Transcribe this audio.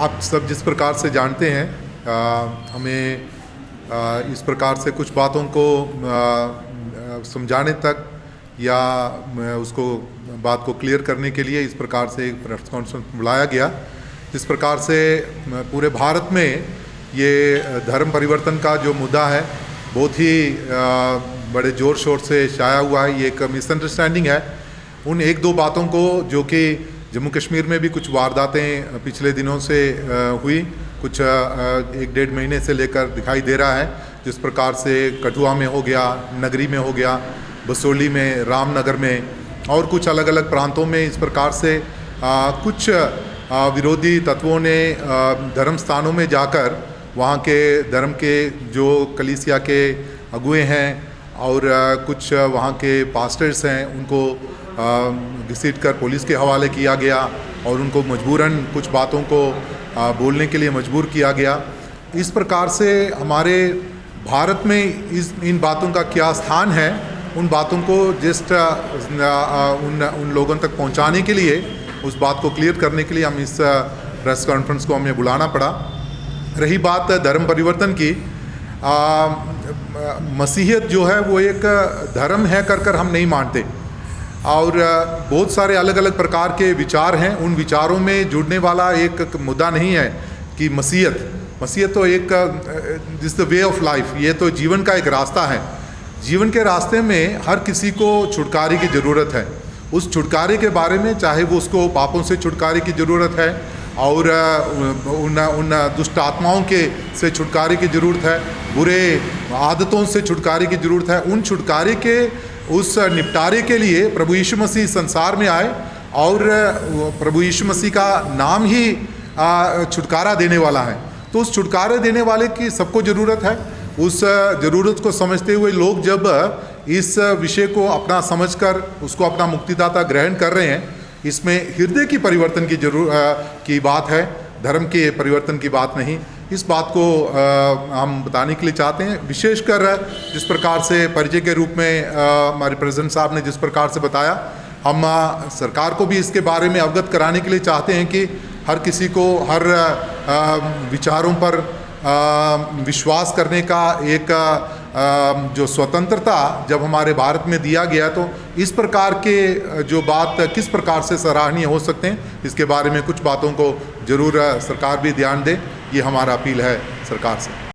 आप सब जिस प्रकार से जानते हैं, हमें इस प्रकार से कुछ बातों को समझाने तक या उसको बात को क्लियर करने के लिए इस प्रकार से एक प्रेस कॉन्फ्रेंस बुलाया गया। जिस प्रकार से पूरे भारत में ये धर्म परिवर्तन का जो मुद्दा है बहुत ही बड़े ज़ोर शोर से छाया हुआ है। ये एक मिसअंडरस्टैंडिंग है उन एक दो बातों को जो कि जम्मू कश्मीर में भी कुछ वारदातें पिछले दिनों से हुई, कुछ एक डेढ़ महीने से लेकर दिखाई दे रहा है। जिस प्रकार से कठुआ में हो गया, नगरी में हो गया, बसोली में, रामनगर में और कुछ अलग अलग प्रांतों में इस प्रकार से कुछ विरोधी तत्वों ने धर्म स्थानों में जाकर वहाँ के धर्म के जो कलीसिया के अगुए हैं और कुछ वहाँ के पास्टर्स हैं उनको घसीट कर पुलिस के हवाले किया गया और उनको मजबूरन कुछ बातों को बोलने के लिए मजबूर किया गया। इस प्रकार से हमारे भारत में इन बातों का क्या स्थान है, उन बातों को जस्ट उन लोगों तक पहुंचाने के लिए, उस बात को क्लियर करने के लिए हम इस प्रेस कॉन्फ्रेंस को हमें बुलाना पड़ा। रही बात धर्म परिवर्तन की, मसीहियत जो है वो एक धर्म है कर हम नहीं मानते और बहुत सारे अलग अलग प्रकार के विचार हैं। उन विचारों में जुड़ने वाला एक मुद्दा नहीं है कि मसीहियत तो एक this the way of life, ये तो जीवन का एक रास्ता है। जीवन के रास्ते में हर किसी को छुटकारे की ज़रूरत है। उस छुटकारे के बारे में, चाहे वो उसको पापों से छुटकारे की ज़रूरत है और उन दुष्ट आत्माओं के से छुटकारे की ज़रूरत है, बुरे आदतों से छुटकारे की ज़रूरत है। उन छुटकारे के उस निपटारे के लिए प्रभु यीशु मसीह संसार में आए और प्रभु यीशु मसीह का नाम ही छुटकारा देने वाला है। तो उस छुटकारे देने वाले की सबको ज़रूरत है। उस ज़रूरत को समझते हुए लोग जब इस विषय को अपना समझकर उसको अपना मुक्तिदाता ग्रहण कर रहे हैं, इसमें हृदय की परिवर्तन की बात है, धर्म के परिवर्तन की बात नहीं। इस बात को हम बताने के लिए चाहते हैं। विशेषकर जिस प्रकार से परिचय के रूप में हमारे प्रेसिडेंट साहब ने जिस प्रकार से बताया, हम सरकार को भी इसके बारे में अवगत कराने के लिए चाहते हैं कि हर किसी को हर विचारों पर विश्वास करने का एक जो स्वतंत्रता जब हमारे भारत में दिया गया, तो इस प्रकार के जो बात किस प्रकार से सराहनीय हो सकते हैं, इसके बारे में कुछ बातों को ज़रूर सरकार भी ध्यान दे। ये हमारा अपील है सरकार से।